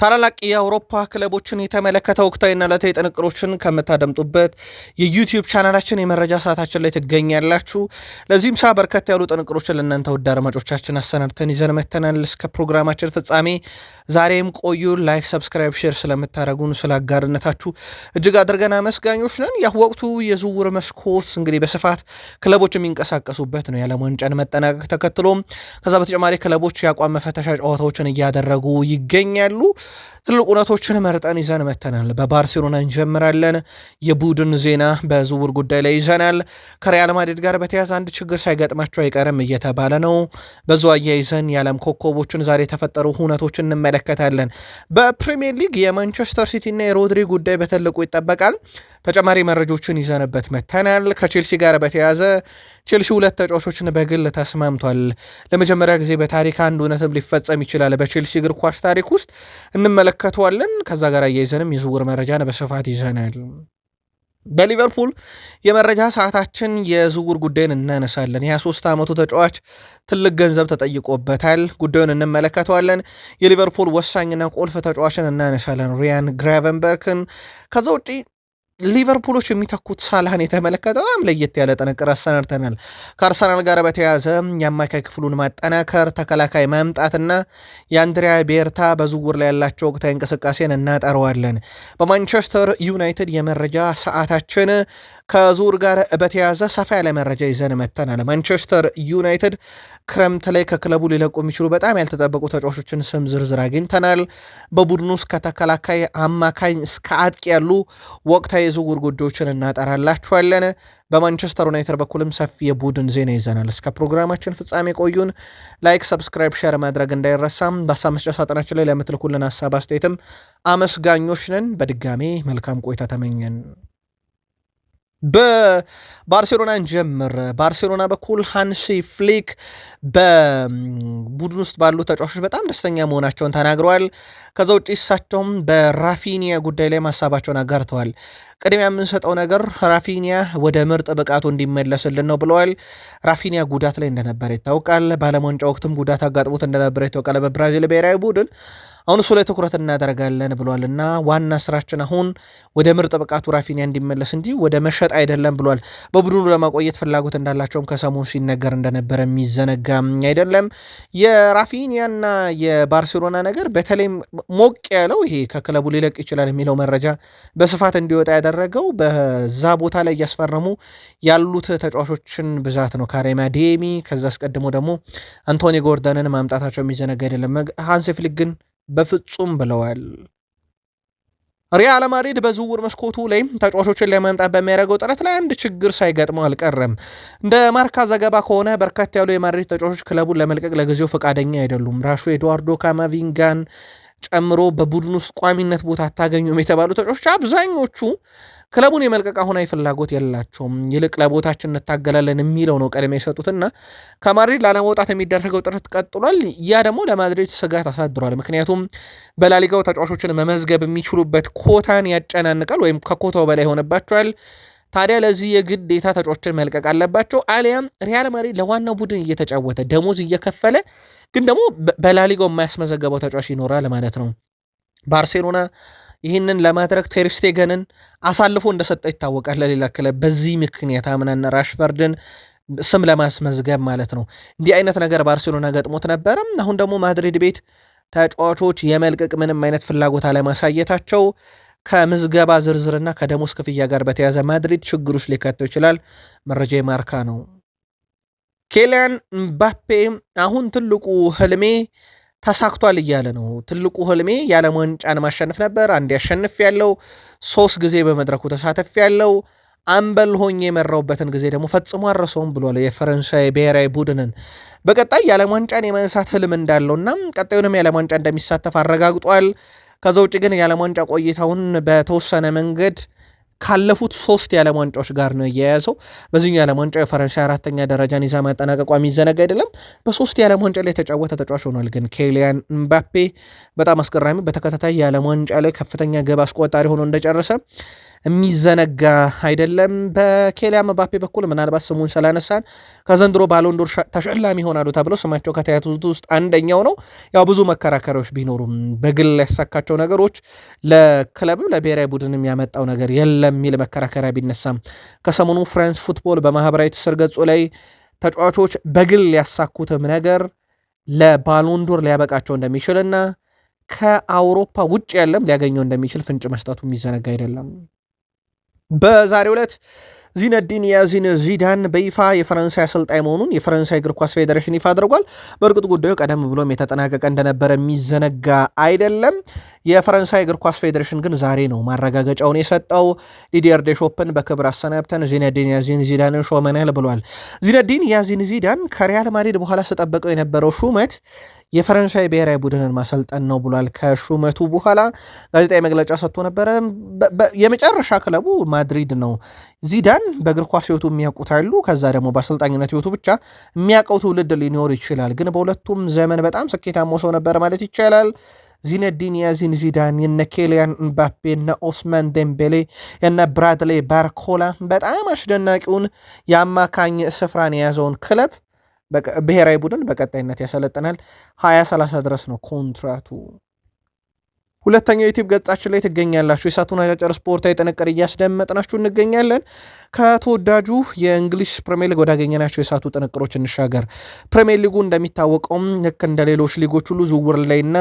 ታላላቅ የአውሮፓ ክለቦችን የተመለከተ ወቅታዊና ዕለታዊ ጥንቅሮችን ከምታደምጡበት የዩቲዩብ ቻናላችን የመረጃ ሰዓታችን ላይ ትገኛላችሁ። ለዚህም ሰዓት በርከት ያሉ ጥንቅሮችን ለእናንተ ውድ አድማጮቻችን አሰናድተን ይዘን መተናል። እስከ ፕሮግራማችን ፍጻሜ ዛሬም ቆዩ። ላይክ፣ ሰብስክራይብ፣ ሼር ስለምታደረጉን ስለ አጋርነታችሁ እጅግ አድርገን አመስጋኞች ነን። ያ ወቅቱ የዝውውር መስኮት እንግዲህ በስፋት ክለቦች የሚንቀሳቀሱበት ነው። የዓለም ዋንጫን መጠናቀቅ ተከትሎም ከዛ በተጨማሪ ክለቦች የአቋም መፈተሻ ጨዋታዎችን እያደረጉ ይገኛሉ። ትልቅ እውነቶችን መርጠን ይዘን መተናል። በባርሴሎና እንጀምራለን። የቡድን ዜና በዝውውር ጉዳይ ላይ ይዘናል። ከሪያል ማድሪድ ጋር በተያያዘ አንድ ችግር ሳይገጥማቸው አይቀርም እየተባለ ነው። በዙ አያይዘን የዓለም ኮከቦችን ዛሬ የተፈጠሩ ሁነቶችን እንመለከታለን። በፕሪሚየር ሊግ የማንቸስተር ሲቲ እና የሮድሪ ጉዳይ በትልቁ ይጠበቃል። ተጨማሪ መረጃዎችን ይዘንበት መተናል። ከቼልሲ ጋር በተያያዘ ቼልሲ ሁለት ተጫዋቾችን በግል ተስማምቷል። ለመጀመሪያ ጊዜ በታሪክ አንድ እውነትም ሊፈጸም ይችላል በቼልሲ እግር ኳስ ታሪክ ውስጥ እንመለከተዋለን። ከዛ ጋር አያይዘንም የዝውውር መረጃን በስፋት ይዘናል። በሊቨርፑል የመረጃ ሰዓታችን የዝውውር ጉዳይን እናነሳለን። የ23 ዓመቱ ተጫዋች ትልቅ ገንዘብ ተጠይቆበታል። ጉዳዩን እንመለከተዋለን። የሊቨርፑል ወሳኝና ቁልፍ ተጫዋችን እናነሳለን፣ ሪያን ግራቨንበርክን። ከዛ ውጪ ሊቨርፑሎች የሚተኩት ሳላህን የተመለከተ በጣም ለየት ያለ ጥንቅር አሰናድተናል። ከአርሰናል ጋር በተያያዘ የአማካይ ክፍሉን ማጠናከር፣ ተከላካይ ማምጣትና የአንድሪያ ቤርታ በዝውውር ላይ ያላቸው ወቅታዊ እንቅስቃሴን እናጠረዋለን። በማንቸስተር ዩናይትድ የመረጃ ሰዓታችን ከዝውውር ጋር በተያያዘ ሰፋ ያለ መረጃ ይዘን መተናል። ማንቸስተር ዩናይትድ ክረምት ላይ ከክለቡ ሊለቁ የሚችሉ በጣም ያልተጠበቁ ተጫዋቾችን ስም ዝርዝር አግኝተናል። በቡድኑ ውስጥ ከተከላካይ አማካኝ እስከ አጥቂ ያሉ ወቅታዊ የዝውውር ጉዳዮችን እናጠራላችኋለን። በማንቸስተር ዩናይትድ በኩልም ሰፊ የቡድን ዜና ይዘናል። እስከ ፕሮግራማችን ፍጻሜ ቆዩን። ላይክ፣ ሰብስክራይብ፣ ሼር ማድረግ እንዳይረሳም። በሀሳብ መስጫ ሳጥናችን ላይ ለምትልኩልን ሀሳብ አስተያየትም አመስጋኞች ነን። በድጋሜ መልካም ቆይታ ተመኘን። በባርሴሎና እንጀምር። ባርሴሎና በኩል ሃንሲ ፍሊክ በቡድን ውስጥ ባሉ ተጫዋቾች በጣም ደስተኛ መሆናቸውን ተናግረዋል። ከዛ ውጭ እሳቸውም በራፊኒያ ጉዳይ ላይ ማሳባቸውን አጋርተዋል። ቅድሚያ የምንሰጠው ነገር ራፊኒያ ወደ ምርጥ ብቃቱ እንዲመለስልን ነው ብለዋል። ራፊኒያ ጉዳት ላይ እንደነበረ ይታወቃል። በዓለም ዋንጫ ወቅትም ጉዳት አጋጥሞት እንደነበረ ይታወቃል በብራዚል ብሔራዊ ቡድን። አሁን እሱ ላይ ትኩረት እናደርጋለን ብሏል እና ዋና ስራችን አሁን ወደ ምርጥ ብቃቱ ራፊኒያ እንዲመለስ እንጂ ወደ መሸጥ አይደለም ብሏል። በቡድኑ ለማቆየት ፍላጎት እንዳላቸውም ከሰሞኑ ሲነገር እንደነበረ የሚዘነጋ አይደለም። የራፊኒያና የባርሴሎና ነገር በተለይም ሞቅ ያለው ይሄ ከክለቡ ሊለቅ ይችላል የሚለው መረጃ በስፋት እንዲወጣ ያደረገው በዛ ቦታ ላይ እያስፈረሙ ያሉት ተጫዋቾችን ብዛት ነው። ካሬም አዴሚ፣ ከዛ አስቀድሞ ደግሞ አንቶኒ ጎርደንን ማምጣታቸው የሚዘነጋ አይደለም። ሃንሲ ፍሊክ ግን በፍጹም ብለዋል። ሪያል ማድሪድ በዝውውር መስኮቱ ላይ ተጫዋቾችን ለማምጣት በሚያደርገው ጥረት ላይ አንድ ችግር ሳይገጥመው አልቀረም። እንደ ማርካ ዘገባ ከሆነ በርከት ያሉ የማድሪድ ተጫዋቾች ክለቡን ለመልቀቅ ለጊዜው ፈቃደኛ አይደሉም። ራሱ ኤድዋርዶ ካማቪንጋን ጨምሮ በቡድን ውስጥ ቋሚነት ቦታ አታገኙም የተባሉ ተጫዋቾች አብዛኞቹ ክለቡን የመልቀቅ አሁናዊ ፍላጎት የላቸውም። ይልቅ ለቦታችን እንታገላለን የሚለው ነው ቀድሜ የሰጡትና ከማድሪድ ላለመውጣት የሚደረገው ጥረት ቀጥሏል። ያ ደግሞ ለማድሪድ ስጋት አሳድሯል። ምክንያቱም በላሊጋው ተጫዋቾችን መመዝገብ የሚችሉበት ኮታን ያጨናንቃል ወይም ከኮታው በላይ ሆነባቸዋል። ታዲያ ለዚህ የግዴታ ተጫዋቾችን መልቀቅ አለባቸው። አሊያም ሪያል ማድሪድ ለዋናው ቡድን እየተጫወተ ደሞዝ እየከፈለ ግን ደግሞ በላሊጋው የማያስመዘገበው ተጫዋች ይኖራል ማለት ነው። ባርሴሎና ይህንን ለማድረግ ቴርስቴገንን አሳልፎ እንደሰጠ ይታወቃል ለሌላ ክለብ። በዚህ ምክንያት አምናና ራሽፈርድን ስም ለማስመዝገብ ማለት ነው። እንዲህ አይነት ነገር ባርሴሎና ገጥሞት ነበረ። አሁን ደግሞ ማድሪድ ቤት ተጫዋቾች የመልቀቅ ምንም አይነት ፍላጎት አለማሳየታቸው ከምዝገባ ዝርዝርና ከደሞዝ ክፍያ ጋር በተያዘ ማድሪድ ችግር ውስጥ ሊከተው ይችላል። መረጃ የማርካ ነው። ኬሊያን ምባፔ አሁን ትልቁ ህልሜ ተሳክቷል እያለ ነው። ትልቁ ህልሜ የዓለም ዋንጫን ማሸነፍ ነበር። አንድ ያሸንፍ ያለው 3 ጊዜ በመድረኩ ተሳተፍ ያለው አምበል ሆኜ የመራውበትን ጊዜ ደግሞ ፈጽሞ አረሰውም ብሏል። የፈረንሳይ ብሔራዊ ቡድንን በቀጣይ የዓለም ዋንጫን የማንሳት ህልም እንዳለውና ቀጣዩንም የዓለም ዋንጫ እንደሚሳተፍ አረጋግጧል። ከዛ ውጭ ግን የዓለም ዋንጫ ቆይታውን በተወሰነ መንገድ ካለፉት 3 የዓለም ዋንጫዎች ጋር ነው እየያዘው። በዚህኛው የዓለም ዋንጫ የፈረንሳይ 4ኛ ደረጃን ይዛ ማጠናቀቋ የሚዘነጋ አይደለም። በ3 የዓለም ዋንጫ ላይ የተጫወተ ተጫዋች ሆኗል። ግን ኬሊያን ምባፔ በጣም አስገራሚ በተከታታይ የዓለም ዋንጫ ላይ ከፍተኛ ግብ አስቆጣሪ ሆኖ እንደጨረሰ የሚዘነጋ አይደለም። በኬሊያን ምባፔ በኩል ምናልባት ስሙን ስላነሳን ከዘንድሮ ባሎንዶር ተሸላሚ ይሆናሉ ተብለው ስማቸው ከተያዙት ውስጥ አንደኛው ነው። ያው ብዙ መከራከሪያዎች ቢኖሩም በግል ያሳካቸው ነገሮች ለክለብ ለብሔራዊ ቡድን የሚያመጣው ነገር የለም የሚል መከራከሪያ ቢነሳም ከሰሞኑ ፍራንስ ፉትቦል በማህበራዊ ትስስር ገጹ ላይ ተጫዋቾች በግል ያሳኩትም ነገር ለባሎንዶር ሊያበቃቸው እንደሚችልና ከአውሮፓ ውጭ ያለም ሊያገኘው እንደሚችል ፍንጭ መስጠቱ የሚዘነጋ አይደለም። በዛሬው ዕለት ዚነዲን ያዚን ዚዳን በይፋ የፈረንሳይ አሰልጣኝ መሆኑን የፈረንሳይ እግር ኳስ ፌዴሬሽን ይፋ አድርጓል። በእርግጥ ጉዳዩ ቀደም ብሎም የተጠናቀቀ እንደነበረ የሚዘነጋ አይደለም። የፈረንሳይ እግር ኳስ ፌዴሬሽን ግን ዛሬ ነው ማረጋገጫውን የሰጠው። ዲዲየር ዴሾፕን በክብር አሰናብተን ዚነዲን ያዚን ዚዳንን ሾመናል ብሏል። ዚነዲን ያዚን ዚዳን ከሪያል ማድሪድ በኋላ ስጠበቀው የነበረው ሹመት የፈረንሳይ ብሔራዊ ቡድንን ማሰልጠን ነው ብሏል። ከሹመቱ በኋላ ጋዜጣዊ መግለጫ ሰጥቶ ነበረ። የመጨረሻ ክለቡ ማድሪድ ነው። ዚዳን በእግር ኳስ ህይወቱ የሚያውቁት አሉ፣ ከዛ ደግሞ በአሰልጣኝነት ህይወቱ ብቻ የሚያውቀው ትውልድ ሊኖር ይችላል። ግን በሁለቱም ዘመን በጣም ስኬታማ ሰው ነበር ማለት ይቻላል። ዚነዲን ያዚን ዚዳን የነ ኬሊያን ምባፔ የነ ኦስማን ዴምቤሌ የነ ብራድሌ ባርኮላ በጣም አስደናቂውን የአማካኝ ስፍራን የያዘውን ክለብ ብሔራዊ ቡድን በቀጣይነት ያሰለጥናል። 2030 ድረስ ነው ኮንትራቱ። ሁለተኛው ዩቲዩብ ገጻችን ላይ ትገኛላችሁ። የሳቱን አጫጭር ስፖርታዊ ጥንቅር እያስደመጥናችሁ እንገኛለን። ከተወዳጁ የእንግሊዝ ፕሪሚየር ሊግ ወዳገኘናቸው የሳቱ ጥንቅሮች እንሻገር። ፕሪሚየር ሊጉ እንደሚታወቀውም ልክ እንደ ሌሎች ሊጎች ሁሉ ዝውውር ላይና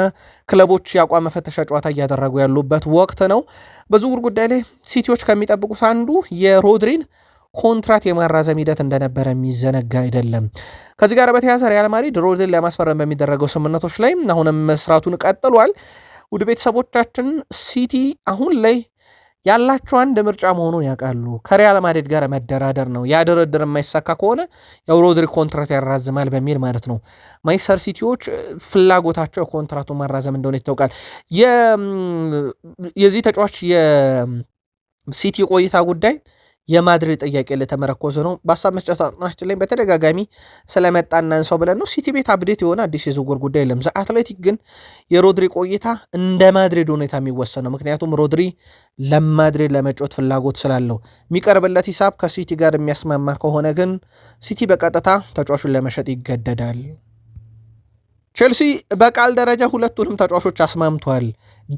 ክለቦች የአቋም መፈተሻ ጨዋታ እያደረጉ ያሉበት ወቅት ነው። በዝውውር ጉዳይ ላይ ሲቲዎች ከሚጠብቁት አንዱ የሮድሪን ኮንትራት የማራዘም ሂደት እንደነበረ የሚዘነጋ አይደለም። ከዚህ ጋር በተያያዘ ሪያል ማድሪድ ሮድሪን ለማስፈረም በሚደረገው ስምምነቶች ላይ አሁንም መስራቱን ቀጥሏል። ውድ ቤተሰቦቻችን ሲቲ አሁን ላይ ያላቸው አንድ ምርጫ መሆኑን ያውቃሉ። ከሪያል ማድሪድ ጋር መደራደር ነው። ያ ድርድር የማይሳካ ከሆነ ያው ሮድሪ ኮንትራት ያራዝማል በሚል ማለት ነው። ማንቸስተር ሲቲዎች ፍላጎታቸው ኮንትራቱን ማራዘም እንደሆነ ይታወቃል። የዚህ ተጫዋች የሲቲ ቆይታ ጉዳይ የማድሪድ ጥያቄ ለተመረኮዘ ነው። በሀሳብ መስጫ ሳጥናችን ላይ በተደጋጋሚ ስለመጣናን ሰው ብለን ነው። ሲቲ ቤት አፕዴት የሆነ አዲስ የዝውውር ጉዳይ የለም። አትሌቲክ ግን የሮድሪ ቆይታ እንደ ማድሪድ ሁኔታ የሚወሰነው፣ ምክንያቱም ሮድሪ ለማድሪድ ለመጫወት ፍላጎት ስላለው የሚቀርብለት ሂሳብ ከሲቲ ጋር የሚያስማማ ከሆነ ግን ሲቲ በቀጥታ ተጫዋቹን ለመሸጥ ይገደዳል። ቼልሲ በቃል ደረጃ ሁለቱንም ተጫዋቾች አስማምቷል።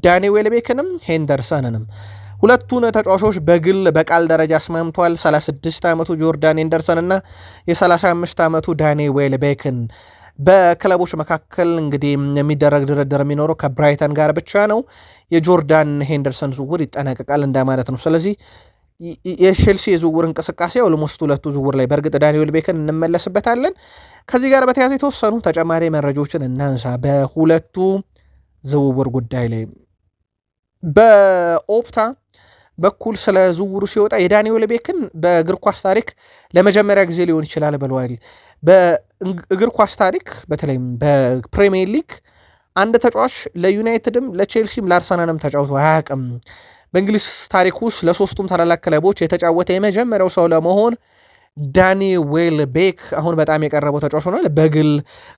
ዳኒ ዌልቤክንም ሄንደርሰንንም ሁለቱን ተጫዋቾች በግል በቃል ደረጃ አስማምቷል። 36 ዓመቱ ጆርዳን ሄንደርሰን እና የ35 ዓመቱ ዳኒ ዌልቤክን። በክለቦች መካከል እንግዲህ የሚደረግ ድርድር የሚኖረው ከብራይተን ጋር ብቻ ነው። የጆርዳን ሄንደርሰን ዝውውር ይጠናቀቃል እንደማለት ነው። ስለዚህ የቼልሲ የዝውውር እንቅስቃሴ ኦልሞስት ሁለቱ ዝውውር ላይ በእርግጥ ዳኒ ዌልቤክን እንመለስበታለን። ከዚህ ጋር በተያያዘ የተወሰኑ ተጨማሪ መረጃዎችን እናንሳ። በሁለቱ ዝውውር ጉዳይ ላይ በኦፕታ በኩል ስለ ዝውውሩ ሲወጣ የዳኒ ዌልቤክን በእግር ኳስ ታሪክ ለመጀመሪያ ጊዜ ሊሆን ይችላል ብለዋል። በእግር ኳስ ታሪክ በተለይም በፕሪሚየር ሊግ አንድ ተጫዋች ለዩናይትድም ለቼልሲም ለአርሰናልም ተጫውቶ አያውቅም። በእንግሊዝ ታሪክ ውስጥ ለሶስቱም ታላላቅ ክለቦች የተጫወተ የመጀመሪያው ሰው ለመሆን ዳኒ ዌልቤክ አሁን በጣም የቀረበው ተጫዋች ሆኗል። በግል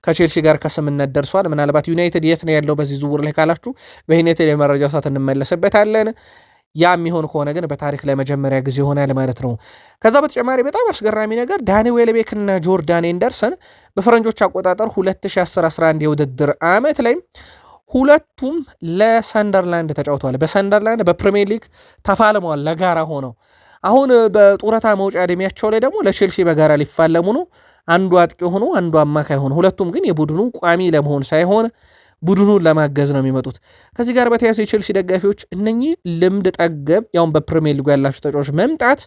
ከቼልሲ ጋር ከስምነት ደርሷል። ምናልባት ዩናይትድ የት ነው ያለው በዚህ ዝውውር ላይ ካላችሁ በዩናይትድ የመረጃ ሰዓት እንመለስበታለን። ያ የሚሆን ከሆነ ግን በታሪክ ለመጀመሪያ ጊዜ ይሆናል ማለት ነው። ከዛ በተጨማሪ በጣም አስገራሚ ነገር ዳኒ ዌልቤክ እና ጆርዳን ኤንደርሰን በፈረንጆች አቆጣጠር 2010-11 የውድድር ዓመት ላይ ሁለቱም ለሰንደርላንድ ተጫውተዋል። በሰንደርላንድ በፕሪሚየር ሊግ ተፋልመዋል ለጋራ ሆነው። አሁን በጡረታ መውጫ ዕድሜያቸው ላይ ደግሞ ለቼልሲ በጋራ ሊፋለሙ ነው። አንዱ አጥቂ ሆኖ አንዱ አማካይ ሆኖ፣ ሁለቱም ግን የቡድኑ ቋሚ ለመሆን ሳይሆን ቡድኑን ለማገዝ ነው የሚመጡት። ከዚህ ጋር በተያያዘ የቼልሲ ደጋፊዎች እነኚህ ልምድ ጠገብ ያውን በፕሪሚየር ሊጉ ያላቸው ተጫዋቾች መምጣት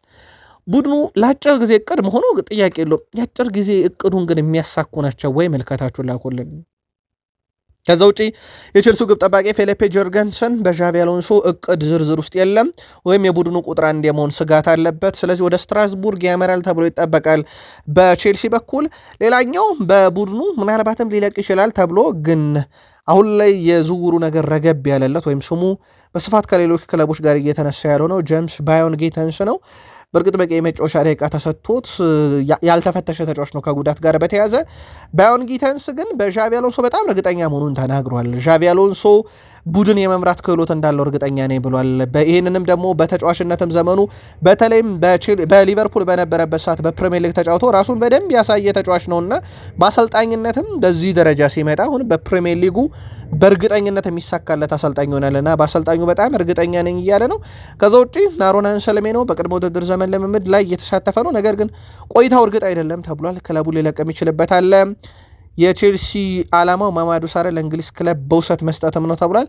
ቡድኑ ለአጭር ጊዜ እቅድ መሆኑ ጥያቄ የለውም። የአጭር ጊዜ እቅዱን ግን የሚያሳኩ ናቸው ወይ? መልከታችሁን ላኩልን። ከዛ ውጪ የቼልሲ ግብ ጠባቂ ፊሊፔ ጆርገንሰን በዣቪ አሎንሶ እቅድ ዝርዝር ውስጥ የለም ወይም የቡድኑ ቁጥር አንድ የመሆን ስጋት አለበት። ስለዚህ ወደ ስትራስቡርግ ያመራል ተብሎ ይጠበቃል በቼልሲ በኩል። ሌላኛው በቡድኑ ምናልባትም ሊለቅ ይችላል ተብሎ ግን አሁን ላይ የዝውውሩ ነገር ረገብ ያለለት ወይም ስሙ በስፋት ከሌሎች ክለቦች ጋር እየተነሳ ያለው ነው ጄምስ ባዮን ጊተንስ ነው። በእርግጥ በቂ የመጫወቻ ደቂቃ ተሰጥቶት ያልተፈተሸ ተጫዋች ነው ከጉዳት ጋር በተያዘ። ባዮን ጊተንስ ግን በዣቪ አሎንሶ በጣም እርግጠኛ መሆኑን ተናግሯል። ዣቪ አሎንሶ ቡድን የመምራት ክህሎት እንዳለው እርግጠኛ ነኝ ብሏል። ይህንንም ደግሞ በተጫዋችነትም ዘመኑ በተለይም በሊቨርፑል በነበረበት ሰዓት በፕሪሚየር ሊግ ተጫውቶ ራሱን በደንብ ያሳየ ተጫዋች ነውና በአሰልጣኝነትም በዚህ ደረጃ ሲመጣ አሁን በፕሪሚየር ሊጉ በእርግጠኝነት የሚሳካለት አሰልጣኝ ይሆናልና በአሰልጣኙ በጣም እርግጠኛ ነኝ እያለ ነው። ከዛ ውጪ አሮን አንሰልሜ ነው በቅድመ ውድድር ዘመን ልምምድ ላይ እየተሳተፈ ነው። ነገር ግን ቆይታው እርግጥ አይደለም ተብሏል። ክለቡ ሊለቅም ይችልበት አለ። የቼልሲ ዓላማው ማማዱ ሳሬ ለእንግሊዝ ክለብ በውሰት መስጠትም ነው ተብሏል።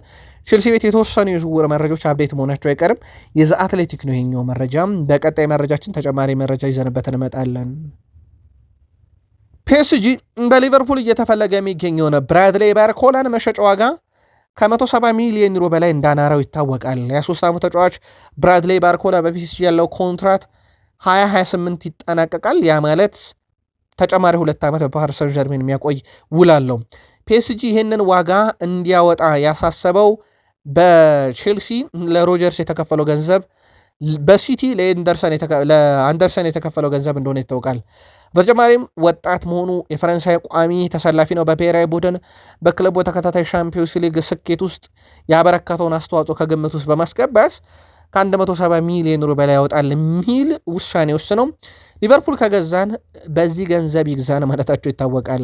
ቼልሲ ቤት የተወሰኑ የዝውውር መረጃዎች አፕዴት መሆናቸው አይቀርም። የዘ አትሌቲክ ነው ይሄኛው መረጃም። በቀጣይ መረጃችን ተጨማሪ መረጃ ይዘንበት እንመጣለን። ፒኤስጂ በሊቨርፑል እየተፈለገ የሚገኘውን ብራድሌ ባርኮላን መሸጫ ዋጋ ከ170 ሚሊዮን ዩሮ በላይ እንዳናረው ይታወቃል። የ23 ዓመት ተጫዋች ብራድሌ ባርኮላ በፒኤስጂ ያለው ኮንትራት 2028 ይጠናቀቃል። ያ ማለት ተጨማሪ 2 ዓመት በፓሪስ ሰን ዠርሜን የሚያቆይ ውል አለው። ፒኤስጂ ይህንን ዋጋ እንዲያወጣ ያሳሰበው በቼልሲ ለሮጀርስ የተከፈለው ገንዘብ በሲቲ ለአንደርሰን የተከፈለው ገንዘብ እንደሆነ ይታወቃል። በተጨማሪም ወጣት መሆኑ የፈረንሳይ ቋሚ ተሰላፊ ነው። በብሔራዊ ቡድን በክለቡ ተከታታይ ሻምፒዮንስ ሊግ ስኬት ውስጥ ያበረከተውን አስተዋጽኦ ከግምት ውስጥ በማስገባት ከ170 ሚሊዮን ዩሮ በላይ ያወጣል የሚል ውሳኔ ወስነው ሊቨርፑል ከገዛን በዚህ ገንዘብ ይግዛን ማለታቸው ይታወቃል።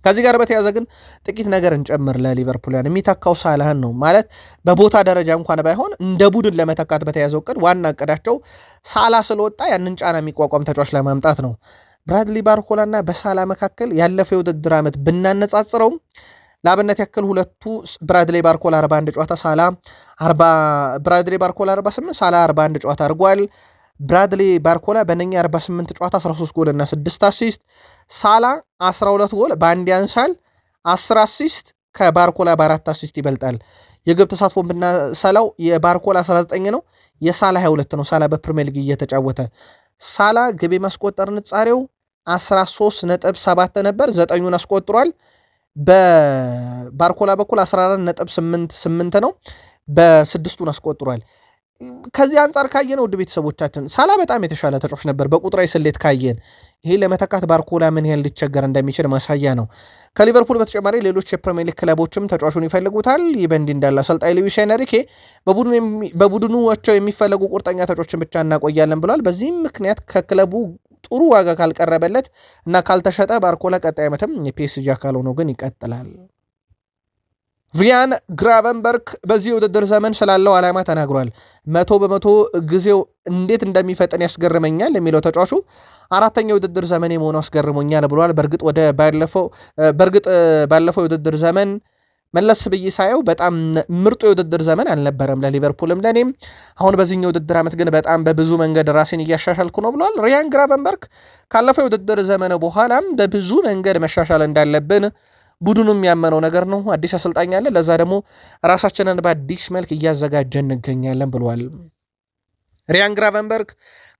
ከዚህ ጋር በተያዘ ግን ጥቂት ነገር እንጨምር። ለሊቨርፑልያን የሚተካው ሳላህን ነው ማለት በቦታ ደረጃ እንኳን ባይሆን እንደ ቡድን ለመተካት በተያዘው እቅድ ዋና እቅዳቸው ሳላ ስለወጣ ያንን ጫና የሚቋቋም ተጫዋች ለማምጣት ነው። ብራድሊ ባርኮላና በሳላ መካከል ያለፈው የውድድር ዓመት ብናነጻጽረውም ለአብነት ያክል ሁለቱ ብራድሊ ባርኮላ 41 ጨዋታ ሳላ 40 ብራድሊ ባርኮላ 48 ሳላ 41 ጨዋታ አድርጓል። ብራድሊ ባርኮላ በነኛ 48 ጨዋታ 13 ጎል እና 6 አሲስት፣ ሳላ 12 ጎል በአንድ ያንሳል፣ 10 አሲስት ከባርኮላ በ4 አሲስት ይበልጣል። የግብ ተሳትፎ ብናሰላው የባርኮላ 19 ነው፣ የሳላ 22 ነው። ሳላ በፕሪሚየር ሊግ እየተጫወተ ሳላ ግብ የማስቆጠር ንጻሬው 13.7 ነበር፣ 9ን አስቆጥሯል። በባርኮላ በኩል 14.88 ነው፣ በ6ቱን አስቆጥሯል። ከዚህ አንጻር ካየን ውድ ቤተሰቦቻችን ሳላ በጣም የተሻለ ተጫዋች ነበር በቁጥራዊ ስሌት ካየን። ይሄ ለመተካት ባርኮላ ምን ያህል ሊቸገር እንደሚችል ማሳያ ነው። ከሊቨርፑል በተጨማሪ ሌሎች የፕሪሚየር ሊግ ክለቦችም ተጫዋቹን ይፈልጉታል። ይህ በእንዲህ እንዳለ አሰልጣኝ ሉዊስ ኤንሪኬ በቡድኑቸው የሚፈለጉ ቁርጠኛ ተጫዋቾችን ብቻ እናቆያለን ብሏል። በዚህም ምክንያት ከክለቡ ጥሩ ዋጋ ካልቀረበለት እና ካልተሸጠ ባርኮላ ቀጣይ ዓመትም የፒኤስጂ አካል ሆኖ ግን ይቀጥላል። ሪያን ግራቨንበርክ በዚህ የውድድር ዘመን ስላለው ዓላማ ተናግሯል። 100% ጊዜው እንዴት እንደሚፈጥን ያስገርመኛል የሚለው ተጫዋቹ 4ኛ የውድድር ዘመን የመሆኑ አስገርሞኛል ብሏል። በእርግጥ ባለፈው የውድድር ዘመን መለስ ብዬ ሳየው በጣም ምርጡ የውድድር ዘመን አልነበረም ለሊቨርፑልም ለኔም። አሁን በዚህኛው የውድድር ዓመት ግን በጣም በብዙ መንገድ ራሴን እያሻሻልኩ ነው ብሏል። ሪያን ግራቨንበርክ ካለፈው የውድድር ዘመን በኋላም በብዙ መንገድ መሻሻል እንዳለብን ቡድኑ የሚያመነው ነገር ነው። አዲስ አሰልጣኝ አለ፣ ለዛ ደግሞ ራሳችንን በአዲስ መልክ እያዘጋጀን እንገኛለን ብሏል። ሪያን ግራቨንበርክ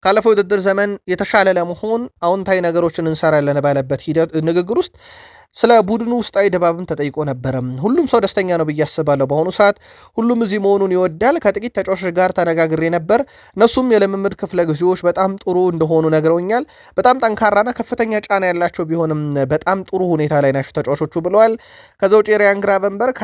ካለፈው የውድድር ዘመን የተሻለ ለመሆን አዎንታዊ ነገሮችን እንሰራለን ባለበት ንግግር ውስጥ ስለ ቡድኑ ውስጣዊ ድባብም ተጠይቆ ነበረ። ሁሉም ሰው ደስተኛ ነው ብዬ አስባለሁ። በአሁኑ ሰዓት ሁሉም እዚህ መሆኑን ይወዳል። ከጥቂት ተጫዋቾች ጋር ተነጋግሬ ነበር። እነሱም የልምምድ ክፍለ ጊዜዎች በጣም ጥሩ እንደሆኑ ነግረውኛል። በጣም ጠንካራና ከፍተኛ ጫና ያላቸው ቢሆንም በጣም ጥሩ ሁኔታ ላይ ናቸው ተጫዋቾቹ ብለዋል። ከዛ ውጭ ሪያን ግራቨንበርክ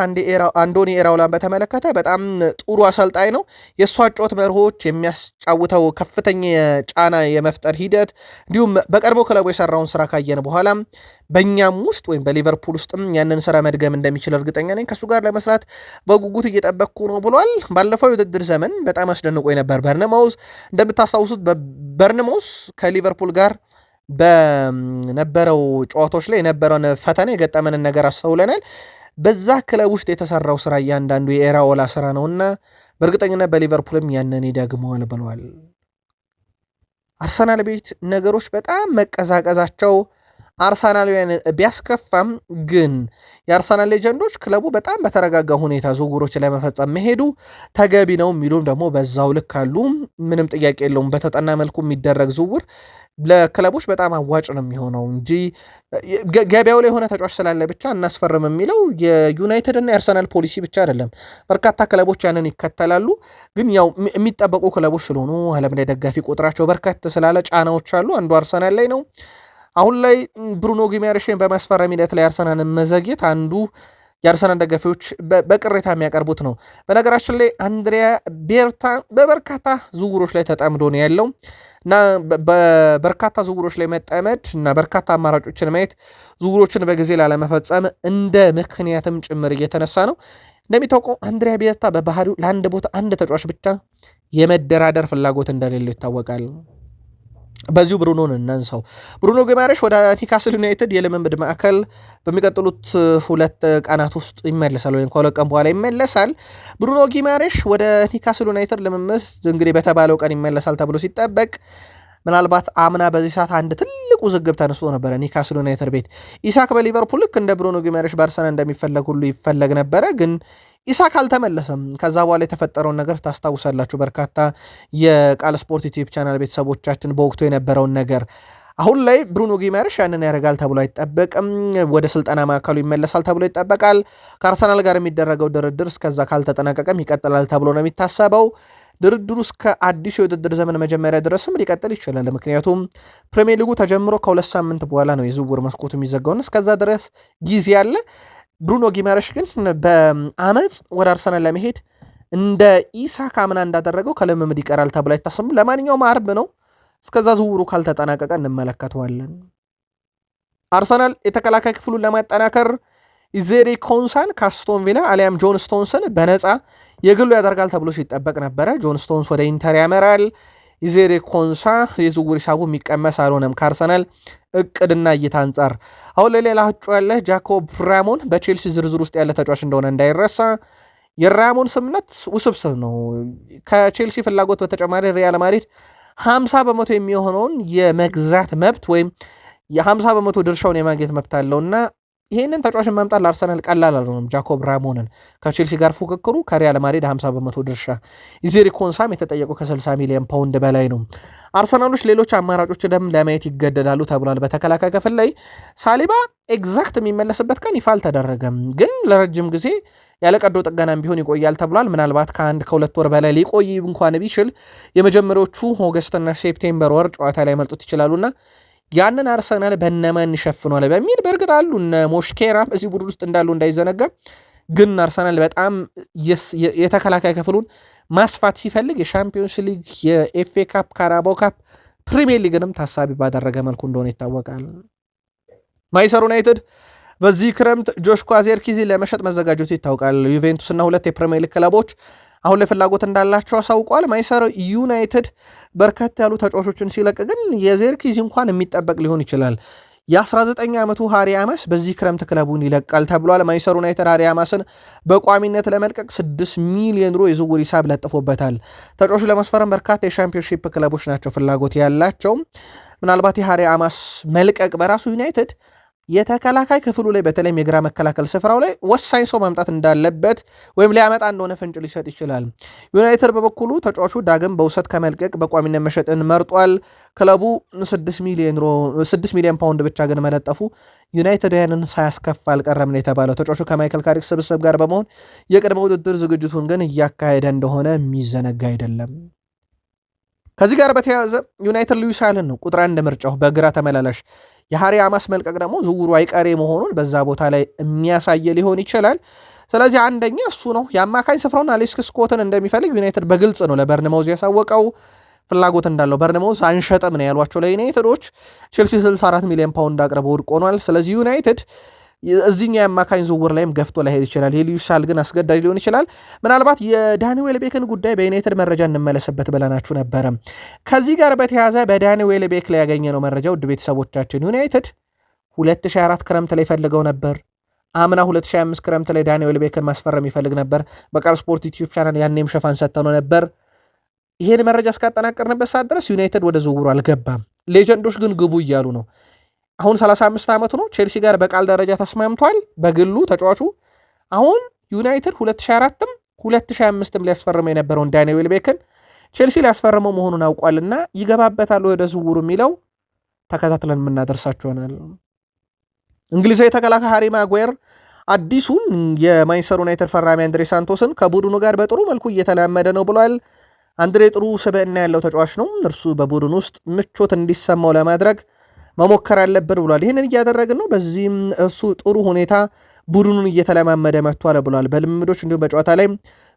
አንዶኒ ኤራውላን በተመለከተ በጣም ጥሩ አሰልጣኝ ነው። የእሱ አጨዋወት መርሆች የሚያስጫውተው ከፍተኛ ጫና የመፍጠር ሂደት እንዲሁም በቀድሞ ክለቡ የሰራውን ስራ ካየን በኋላ በእኛም ውስጥ ወይም በሊቨርፑል ውስጥም ያንን ስራ መድገም እንደሚችል እርግጠኛ ነኝ። ከእሱ ጋር ለመስራት በጉጉት እየጠበቅኩ ነው ብሏል። ባለፈው የውድድር ዘመን በጣም አስደንቆ ነበር በርንማውዝ። እንደምታስታውሱት በበርንማውዝ ከሊቨርፑል ጋር በነበረው ጨዋታዎች ላይ የነበረውን ፈተና የገጠመንን ነገር አስተውለናል። በዛ ክለብ ውስጥ የተሰራው ስራ እያንዳንዱ የኤራኦላ ስራ ነውና በእርግጠኝነት በሊቨርፑልም ያንን ይደግመዋል ብሏል። አርሰናል ቤት ነገሮች በጣም መቀዛቀዛቸው አርሰናላውያን ቢያስከፋም ግን የአርሰናል ሌጀንዶች ክለቡ በጣም በተረጋጋ ሁኔታ ዝውውሮች ለመፈጸም መሄዱ ተገቢ ነው የሚሉም ደግሞ በዛው ልክ አሉ። ምንም ጥያቄ የለውም። በተጠና መልኩ የሚደረግ ዝውውር ለክለቦች በጣም አዋጭ ነው የሚሆነው እንጂ ገበያው ላይ የሆነ ተጫዋች ስላለ ብቻ እናስፈርም የሚለው የዩናይትድ እና የአርሰናል ፖሊሲ ብቻ አይደለም። በርካታ ክለቦች ያንን ይከተላሉ። ግን ያው የሚጠበቁ ክለቦች ስለሆኑ ዓለም ላይ ደጋፊ ቁጥራቸው በርካታ ስላለ ጫናዎች አሉ። አንዱ አርሰናል ላይ ነው። አሁን ላይ ብሩኖ ጊማሬሽን በማስፈረም ሂደት ላይ አርሰናልን መዘግየት አንዱ የአርሰናል ደጋፊዎች በቅሬታ የሚያቀርቡት ነው። በነገራችን ላይ አንድሪያ ቤርታ በበርካታ ዝውውሮች ላይ ተጠምዶ ነው ያለው እና በበርካታ ዝውውሮች ላይ መጠመድ እና በርካታ አማራጮችን ማየት ዝውውሮችን በጊዜ ላለመፈጸም እንደ ምክንያትም ጭምር እየተነሳ ነው። እንደሚታወቀው አንድሪያ ቤርታ በባህሪው ለአንድ ቦታ አንድ ተጫዋች ብቻ የመደራደር ፍላጎት እንደሌለው ይታወቃል። በዚሁ ብሩኖን እናንሳው። ብሩኖ ጊማሬሽ ወደ ኒውካስል ዩናይትድ የልምምድ ማዕከል በሚቀጥሉት 2 ቀናት ውስጥ ይመለሳል፣ ወይም ከ2 ቀን በኋላ ይመለሳል። ብሩኖ ጊማሬሽ ወደ ኒውካስል ዩናይትድ ልምምድ እንግዲህ በተባለው ቀን ይመለሳል ተብሎ ሲጠበቅ ምናልባት አምና በዚህ ሰዓት አንድ ትልቅ ውዝግብ ተነስቶ ነበረ ኒውካስል ዩናይትድ ቤት። ኢሳክ በሊቨርፑል ልክ እንደ ብሩኖ ጊማሬሽ በአርሰናል እንደሚፈለግ ሁሉ ይፈለግ ነበረ፣ ግን ኢሳክ አልተመለሰም። ከዛ በኋላ የተፈጠረውን ነገር ታስታውሳላችሁ። በርካታ የቃል ስፖርት ዩቲዩብ ቻናል ቤተሰቦቻችን በወቅቱ የነበረውን ነገር። አሁን ላይ ብሩኖ ጊማሬሽ ያንን ያደርጋል ተብሎ አይጠበቅም። ወደ ስልጠና ማዕከሉ ይመለሳል ተብሎ ይጠበቃል። ከአርሰናል ጋር የሚደረገው ድርድር እስከዛ ካልተጠናቀቀም ይቀጥላል ተብሎ ነው የሚታሰበው። ድርድሩ እስከ አዲሱ የውድድር ዘመን መጀመሪያ ድረስም ሊቀጥል ይችላል። ምክንያቱም ፕሪሚየር ሊጉ ተጀምሮ ከ2 ሳምንት በኋላ ነው የዝውውር መስኮቱ የሚዘጋውና እስከዛ ድረስ ጊዜ አለ። ብሩኖ ጊማሬሽ ግን በአመፅ ወደ አርሰናል ለመሄድ እንደ ኢሳክ አምና እንዳደረገው ከልምምድ ይቀራል ተብሎ አይታሰብም። ለማንኛውም አርብ ነው። እስከዛ ዝውውሩ ካልተጠናቀቀ እንመለከተዋለን። አርሰናል የተከላካይ ክፍሉን ለማጠናከር ኢዜሪ ኮንሳን ከአስቶን ቪላ አሊያም ጆን ስቶንስን በነፃ የግሉ ያደርጋል ተብሎ ሲጠበቅ ነበረ። ጆን ስቶንስ ወደ ኢንተር ያመራል። ኢዜሪ ኮንሳ የዝውውር ሂሳቡ የሚቀመስ አልሆነም ከአርሰናል እቅድና እይታ አንጻር። አሁን ለሌላ እጩ ያለ ጃኮብ ራሞን በቼልሲ ዝርዝር ውስጥ ያለ ተጫዋች እንደሆነ እንዳይረሳ። የራሞን ስምነት ውስብስብ ነው። ከቼልሲ ፍላጎት በተጨማሪ ሪያል ማድሪድ 50 በመቶ የሚሆነውን የመግዛት መብት ወይም የ50 በመቶ ድርሻውን የማግኘት መብት አለውና ይህንን ተጫዋችን ማምጣት ለአርሰናል ቀላል አልሆነም። ጃኮብ ራሞንን ከቼልሲ ጋር ፉክክሩ ከሪያል ማድሪድ 50 በመቶ ድርሻ፣ ኢዜሪ ኮንሳም የተጠየቁ ከ60 ሚሊዮን ፓውንድ በላይ ነው። አርሰናሎች ሌሎች አማራጮች ለማየት ይገደዳሉ ተብሏል። በተከላካይ ክፍል ላይ ሳሊባ ኤግዛክት የሚመለስበት ቀን ይፋ አልተደረገም፣ ግን ለረጅም ጊዜ ያለቀዶ ጥገናም ቢሆን ይቆያል ተብሏል። ምናልባት ከ1-2 ወር በላይ ሊቆይ እንኳን ቢችል የመጀመሪያዎቹ ኦገስትና ሴፕቴምበር ወር ጨዋታ ላይ መልጡት ይችላሉና ያንን አርሰናል በነማን ይሸፍኗል በሚል በእርግጥ አሉ እነ ሞሽኬራ በዚህ ቡድን ውስጥ እንዳሉ እንዳይዘነጋ። ግን አርሰናል በጣም የተከላካይ ክፍሉን ማስፋት ሲፈልግ የሻምፒዮንስ ሊግ፣ የኤፍኤ ካፕ፣ ካራባው ካፕ፣ ፕሪሚየር ሊግንም ታሳቢ ባደረገ መልኩ እንደሆነ ይታወቃል። ማንቸስተር ዩናይትድ በዚህ ክረምት ጆሽኳ ዚርክዚ ለመሸጥ መዘጋጀቱ ይታወቃል። ዩቬንቱስና 2 የፕሪሚየር ሊግ ክለቦች አሁን ላይ ፍላጎት እንዳላቸው አሳውቋል። ማንቸስተር ዩናይትድ በርከት ያሉ ተጫዋቾችን ሲለቅ ግን የዚርክዚ እንኳን የሚጠበቅ ሊሆን ይችላል። የ19 ዓመቱ ሃሪ አማስ በዚህ ክረምት ክለቡን ይለቃል ተብሏል። ማንቸስተር ዩናይትድ ሃሪ አማስን በቋሚነት ለመልቀቅ 6 ሚሊዮን ዩሮ የዝውውር ሂሳብ ለጥፎበታል። ተጫዋቹ ለመስፈረም በርካታ የሻምፒዮንሺፕ ክለቦች ናቸው ፍላጎት ያላቸው። ምናልባት የሃሪ አማስ መልቀቅ በራሱ ዩናይትድ የተከላካይ ክፍሉ ላይ በተለይም የግራ መከላከል ስፍራው ላይ ወሳኝ ሰው ማምጣት እንዳለበት ወይም ሊያመጣ እንደሆነ ፍንጭ ሊሰጥ ይችላል። ዩናይትድ በበኩሉ ተጫዋቹ ዳግም በውሰት ከመልቀቅ በቋሚነት መሸጥን መርጧል። ክለቡ 6 ሚሊዮን ፓውንድ ብቻ ግን መለጠፉ ዩናይትድያንን ሳያስከፋ አልቀረም ነው የተባለው። ተጫዋቹ ከማይክል ካሪክ ስብስብ ጋር በመሆን የቅድመ ውድድር ዝግጅቱን ግን እያካሄደ እንደሆነ የሚዘነጋ አይደለም። ከዚህ ጋር በተያያዘ ዩናይትድ ሉዊስ ሃልን ነው ቁጥር 1 ምርጫው በግራ ተመላላሽ። የሃሪ አማስ መልቀቅ ደግሞ ዝውውሩ አይቀሬ መሆኑን በዛ ቦታ ላይ የሚያሳየ ሊሆን ይችላል። ስለዚህ አንደኛ እሱ ነው። የአማካኝ ስፍራውን አሌክስ ስኮትን እንደሚፈልግ ዩናይትድ በግልጽ ነው ለበርንማውዝ ያሳወቀው ፍላጎት እንዳለው። በርንማውዝ አንሸጥም ነው ያሏቸው ለዩናይትዶች። ቼልሲ 64 ሚሊዮን ፓውንድ አቅርበው ወድቆ ሆኗል። ስለዚህ ዩናይትድ እዚህኛ የአማካኝ ዝውውር ላይም ገፍቶ ላይሄድ ይችላል። የሉዊስ ሃል ግን አስገዳጅ ሊሆን ይችላል። ምናልባት የዳኒ ዌልቤክን ጉዳይ በዩናይትድ መረጃ እንመለስበት ብለናችሁ ነበረ። ከዚህ ጋር በተያያዘ በዳኒ ዌልቤክ ላይ ያገኘነው መረጃ ውድ ቤተሰቦቻችን ዩናይትድ 2024 ክረምት ላይ ፈልገው ነበር። አምና 2025 ክረምት ላይ ዳኒ ዌልቤክን ማስፈረም ይፈልግ ነበር። በቃል ስፖርት ዩቲዩብ ቻናል ያኔም ሽፋን ሰጥተነው ነበር። ይሄን መረጃ እስካጠናቀርንበት ሰዓት ድረስ ዩናይትድ ወደ ዝውውሩ አልገባም። ሌጀንዶች ግን ግቡ እያሉ ነው። አሁን 35 ዓመቱ ነው። ቼልሲ ጋር በቃል ደረጃ ተስማምቷል። በግሉ ተጫዋቹ አሁን ዩናይትድ 2004ም 2025ም ሊያስፈርመው የነበረውን ዳኒ ዌልቤክን ቼልሲ ሊያስፈርመው መሆኑን አውቋልና ይገባበታል ወደ ዝውውሩ የሚለው ተከታትለን የምናደርሳችሁ ይሆናል። እንግሊዛዊ ተከላካይ ሃሪ ማጓየር አዲሱን የማንቸስተር ዩናይትድ ፈራሚ አንድሬ ሳንቶስን ከቡድኑ ጋር በጥሩ መልኩ እየተላመደ ነው ብሏል። አንድሬ ጥሩ ስብዕና ያለው ተጫዋች ነው። እርሱ በቡድን ውስጥ ምቾት እንዲሰማው ለማድረግ መሞከር አለብን ብሏል። ይህንን እያደረግን ነው። በዚህም እሱ ጥሩ ሁኔታ ቡድኑን እየተለማመደ መጥቷል ብሏል። በልምዶች እንዲሁም በጨዋታ ላይ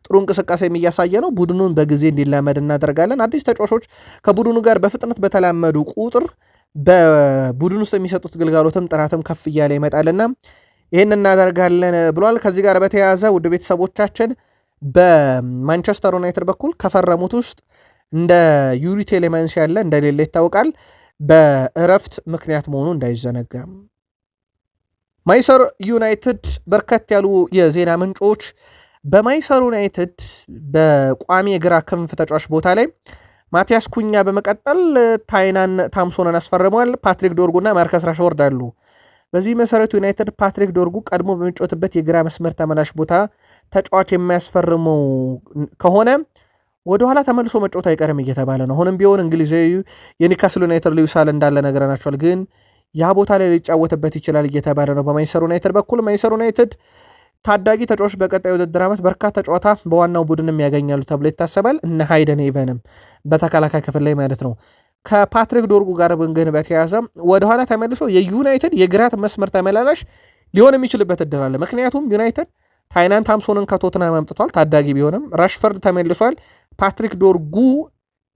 ጥሩ እንቅስቃሴ የሚያሳየ ነው። ቡድኑን በጊዜ እንዲላመድ እናደርጋለን። አዲስ ተጫዋቾች ከቡድኑ ጋር በፍጥነት በተላመዱ ቁጥር በቡድን ውስጥ የሚሰጡት ግልጋሎትም ጥራትም ከፍ እያለ ይመጣልና ይህን እናደርጋለን ብሏል። ከዚህ ጋር በተያያዘ ውድ ቤተሰቦቻችን በማንቸስተር ዩናይትድ በኩል ከፈረሙት ውስጥ እንደ ዩሪ ቴሌማንስ ያለ እንደሌለ ይታወቃል። በእረፍት ምክንያት መሆኑ እንዳይዘነጋ። ማንቸስተር ዩናይትድ በርከት ያሉ የዜና ምንጮች በማንቸስተር ዩናይትድ በቋሚ የግራ ክንፍ ተጫዋች ቦታ ላይ ማቲያስ ኩኛ በመቀጠል ታይናን ታምሶንን አስፈርመዋል። ፓትሪክ ዶርጉና ማርከስ ራሽወርድ አሉ። በዚህ መሰረቱ ዩናይትድ ፓትሪክ ዶርጉ ቀድሞ በሚጫወትበት የግራ መስመር ተመላሽ ቦታ ተጫዋች የሚያስፈርመው ከሆነ ወደኋላ ተመልሶ መጫወት አይቀርም እየተባለ ነው። አሁንም ቢሆን እንግሊዛዊ የኒውካስል ዩናይትድ ሉዊስ ሃል እንዳለ ነገረናቸዋል። ግን ያ ቦታ ላይ ሊጫወትበት ይችላል እየተባለ ነው። በማንቸስተር ዩናይትድ በኩል ማንቸስተር ዩናይትድ ታዳጊ ተጫዋች በቀጣይ ውድድር ዓመት በርካታ ጨዋታ በዋናው ቡድንም ያገኛሉ ተብሎ ይታሰባል። እነ ሃይደን ኢቨንም በተከላካይ ክፍል ላይ ማለት ነው። ከፓትሪክ ዶርጉ ጋር ግን በተያያዘ ወደኋላ ተመልሶ የዩናይትድ የግራ መስመር ተመላላሽ ሊሆን የሚችልበት እድል አለ። ምክንያቱም ዩናይትድ ታይናን ታምሶንን ከቶትናም አምጥቷል። ታዳጊ ቢሆንም ራሽፈርድ ተመልሷል። ፓትሪክ ዶርጉ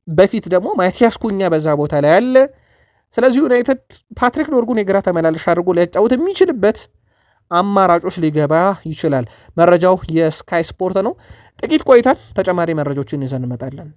በፊት ደግሞ ማቲያስ ኩኛ በዛ ቦታ ላይ አለ። ስለዚህ ዩናይትድ ፓትሪክ ዶርጉን የግራ ተመላላሽ አድርጎ ሊያጫውት የሚችልበት አማራጮች ሊገባ ይችላል። መረጃው የስካይ ስፖርት ነው። ጥቂት ቆይተን ተጨማሪ መረጃዎችን ይዘን እንመጣለን።